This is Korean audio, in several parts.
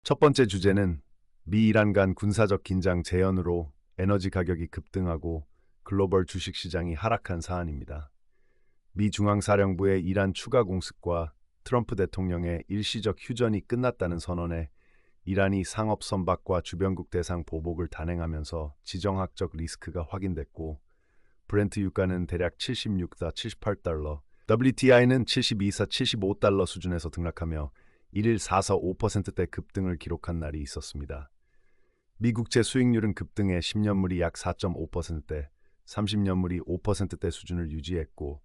첫 번째 주제는 미 이란 간 군사적 긴장 재현으로 에너지 가격이 급등하고 글로벌 주식 시장이 하락한 사안입니다. 미 중앙사령부의 이란 추가 공습과 트럼프 대통령의 일시적 휴전이 끝났다는 선언에 이란이 상업 선박과 주변국 대상 보복을 단행하면서 지정학적 리스크가 확인됐고, 브렌트 유가는 대략 76다 78달러, WTI는 72사 75달러 수준에서 등락하며 1일 4.5%대 급등을 기록한 날이 있었습니다. 미 국채 수익률은 급등해 10년물이 약 4.5%대, 30년물이 5%대 수준을 유지했고,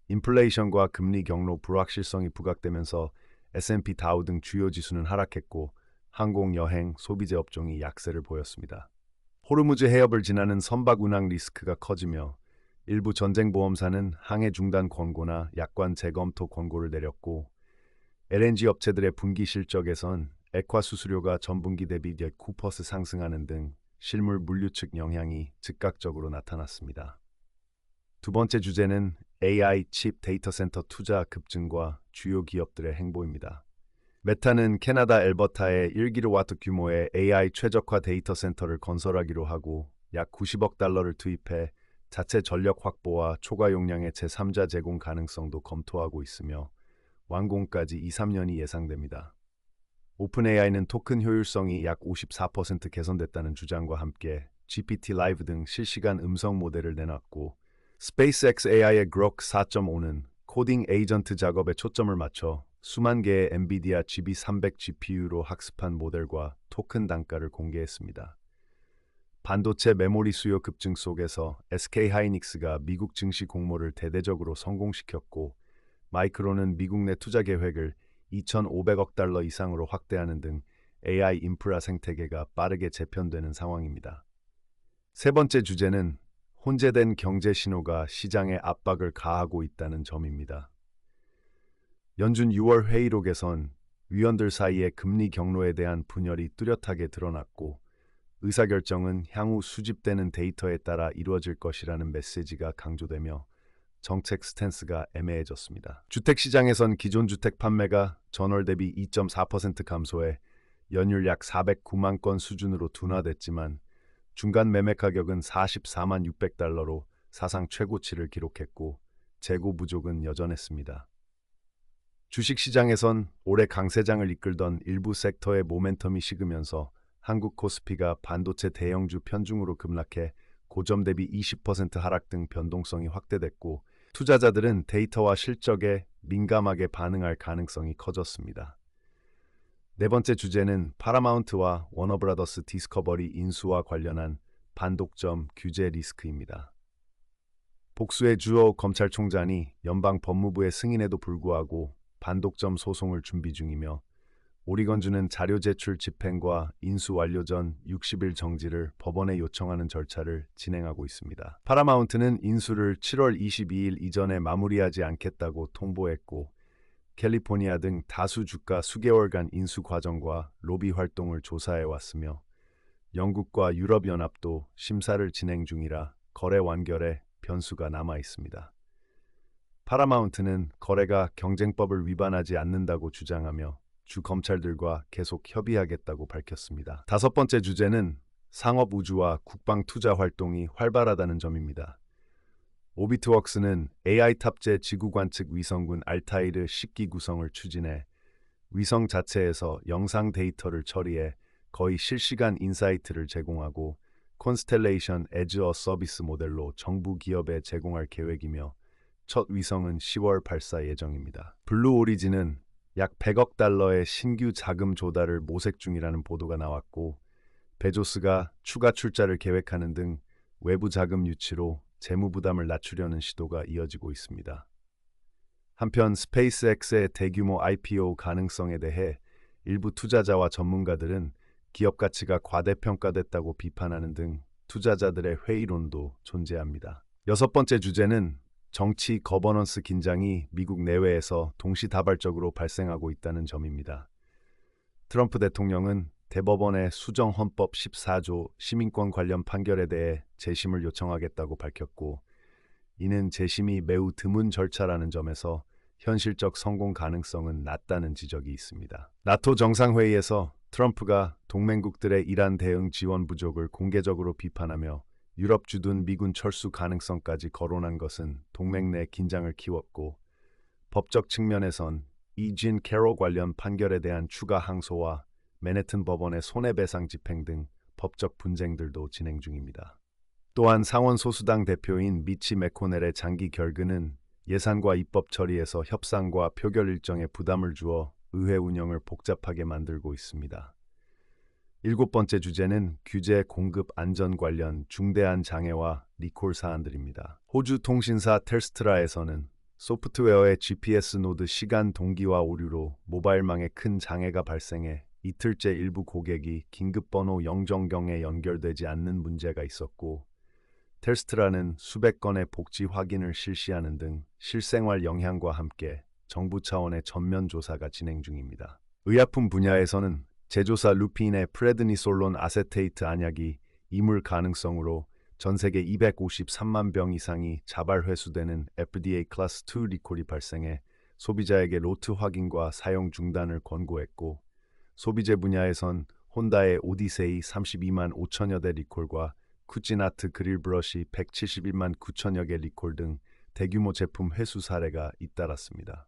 인플레이션과 금리 경로 불확실성이 부각되면서 S&P 다우 등 주요 지수는 하락했고, 항공, 여행, 소비재 업종이 약세를 보였습니다. 호르무즈 해협을 지나는 선박 운항 리스크가 커지며 일부 전쟁보험사는 항해 중단 권고나 약관 재검토 권고를 내렸고, LNG 업체들의 분기 실적에선 액화 수수료가 전분기 대비 약 9% 상승하는 등 실물 물류 측 영향이 즉각적으로 나타났습니다. 두 번째 주제는 AI 칩 데이터 센터 투자 급증과 주요 기업들의 행보입니다. 메타는 캐나다 엘버타에 1기가와트 규모의 AI 최적화 데이터 센터를 건설하기로 하고 약 90억 달러를 투입해 자체 전력 확보와 초과 용량의 제3자 제공 가능성도 검토하고 있으며 완공까지 2~3년이 예상됩니다. 오픈AI는 토큰 효율성이 약 54% 개선됐다는 주장과 함께 GPT 라이브 등 실시간 음성 모델을 내놨고, 스페이스X AI의 그록 4.5는 코딩 에이전트 작업에 초점을 맞춰 수만 개의 엔비디아 GB300 GPU로 학습한 모델과 토큰 단가를 공개했습니다. 반도체 메모리 수요 급증 속에서 SK하이닉스가 미국 증시 공모를 대대적으로 성공시켰고, 마이크론은 미국 내 투자 계획을 2,500억 달러 이상으로 확대하는 등 AI 인프라 생태계가 빠르게 재편되는 상황입니다. 세 번째 주제는 혼재된 경제 신호가 시장에 압박을 가하고 있다는 점입니다. 연준 6월 회의록에선 위원들 사이의 금리 경로에 대한 분열이 뚜렷하게 드러났고, 의사결정은 향후 수집되는 데이터에 따라 이루어질 것이라는 메시지가 강조되며 정책 스탠스가 애매해졌습니다. 주택시장에선 기존 주택 판매가 전월 대비 2.4% 감소해 연율 약 409만 건 수준으로 둔화됐지만, 중간 매매 가격은 44만 600달러로 사상 최고치를 기록했고, 재고 부족은 여전했습니다. 주식시장에선 올해 강세장을 이끌던 일부 섹터의 모멘텀이 식으면서 한국 코스피가 반도체 대형주 편중으로 급락해 고점 대비 20% 하락 등 변동성이 확대됐고, 투자자들은 데이터와 실적에 민감하게 반응할 가능성이 커졌습니다. 네 번째 주제는 파라마운트와 워너브라더스 디스커버리 인수와 관련한 반독점 규제 리스크입니다. 복수의 주요 검찰총장이 연방 법무부의 승인에도 불구하고 반독점 소송을 준비 중이며, 오리건주는 자료 제출 집행과 인수 완료 전 60일 정지를 법원에 요청하는 절차를 진행하고 있습니다. 파라마운트는 인수를 7월 22일 이전에 마무리하지 않겠다고 통보했고, 캘리포니아 등 다수 주가 수개월간 인수 과정과 로비 활동을 조사해 왔으며, 영국과 유럽연합도 심사를 진행 중이라 거래 완결에 변수가 남아 있습니다. 파라마운트는 거래가 경쟁법을 위반하지 않는다고 주장하며 주 검찰들과 계속 협의하겠다고 밝혔습니다. 다섯 번째 주제는 상업 우주와 국방 투자 활동이 활발하다는 점입니다. 오비트웍스는 AI 탑재 지구 관측 위성군 알타이르 10기 구성을 추진해 위성 자체에서 영상 데이터를 처리해 거의 실시간 인사이트를 제공하고, 콘스텔레이션 에즈어 서비스 모델로 정부 기업에 제공할 계획이며 첫 위성은 10월 발사 예정입니다. 블루 오리진은 약 100억 달러의 신규 자금 조달을 모색 중이라는 보도가 나왔고, 베조스가 추가 출자를 계획하는 등 외부 자금 유치로 재무 부담을 낮추려는 시도가 이어지고 있습니다. 한편 스페이스X의 대규모 IPO 가능성에 대해 일부 투자자와 전문가들은 기업 가치가 과대평가됐다고 비판하는 등 투자자들의 회의론도 존재합니다. 여섯 번째 주제는 정치 거버넌스 긴장이 미국 내외에서 동시다발적으로 발생하고 있다는 점입니다. 트럼프 대통령은 대법원의 수정 헌법 14조 시민권 관련 판결에 대해 재심을 요청하겠다고 밝혔고, 이는 재심이 매우 드문 절차라는 점에서 현실적 성공 가능성은 낮다는 지적이 있습니다. 나토 정상회의에서 트럼프가 동맹국들의 이란 대응 지원 부족을 공개적으로 비판하며 유럽 주둔 미군 철수 가능성까지 거론한 것은 동맹 내 긴장을 키웠고, 법적 측면에선 이진 캐롤 관련 판결에 대한 추가 항소와 맨해튼 법원의 손해배상 집행 등 법적 분쟁들도 진행 중입니다. 또한 상원 소수당 대표인 미치 매코넬의 장기 결근은 예산과 입법 처리에서 협상과 표결 일정에 부담을 주어 의회 운영을 복잡하게 만들고 있습니다. 일곱 번째 주제는 규제 공급 안전 관련 중대한 장애와 리콜 사안들입니다. 호주 통신사 텔스트라에서는 소프트웨어의 GPS 노드 시간 동기화 오류로 모바일망에 큰 장애가 발생해 이틀째 일부 고객이 긴급번호 영정경에 연결되지 않는 문제가 있었고, 텔스트라는 수백 건의 복지 확인을 실시하는 등 실생활 영향과 함께 정부 차원의 전면 조사가 진행 중입니다. 의약품 분야에서는 제조사 루핀의 프레드니솔론 아세테이트 안약이 이물 가능성으로 전 세계 253만 병 이상이 자발 회수되는 FDA 클래스 2 리콜이 발생해 소비자에게 로트 확인과 사용 중단을 권고했고, 소비재 분야에선 혼다의 오디세이 32만 5천여 대 리콜과 쿠지나트 그릴 브러쉬 171만 9천여 개 리콜 등 대규모 제품 회수 사례가 잇따랐습니다.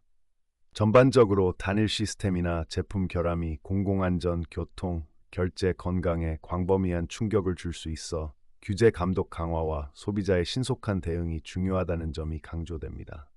전반적으로 단일 시스템이나 제품 결함이 공공안전, 교통, 결제, 건강에 광범위한 충격을 줄 수 있어 규제 감독 강화와 소비자의 신속한 대응이 중요하다는 점이 강조됩니다.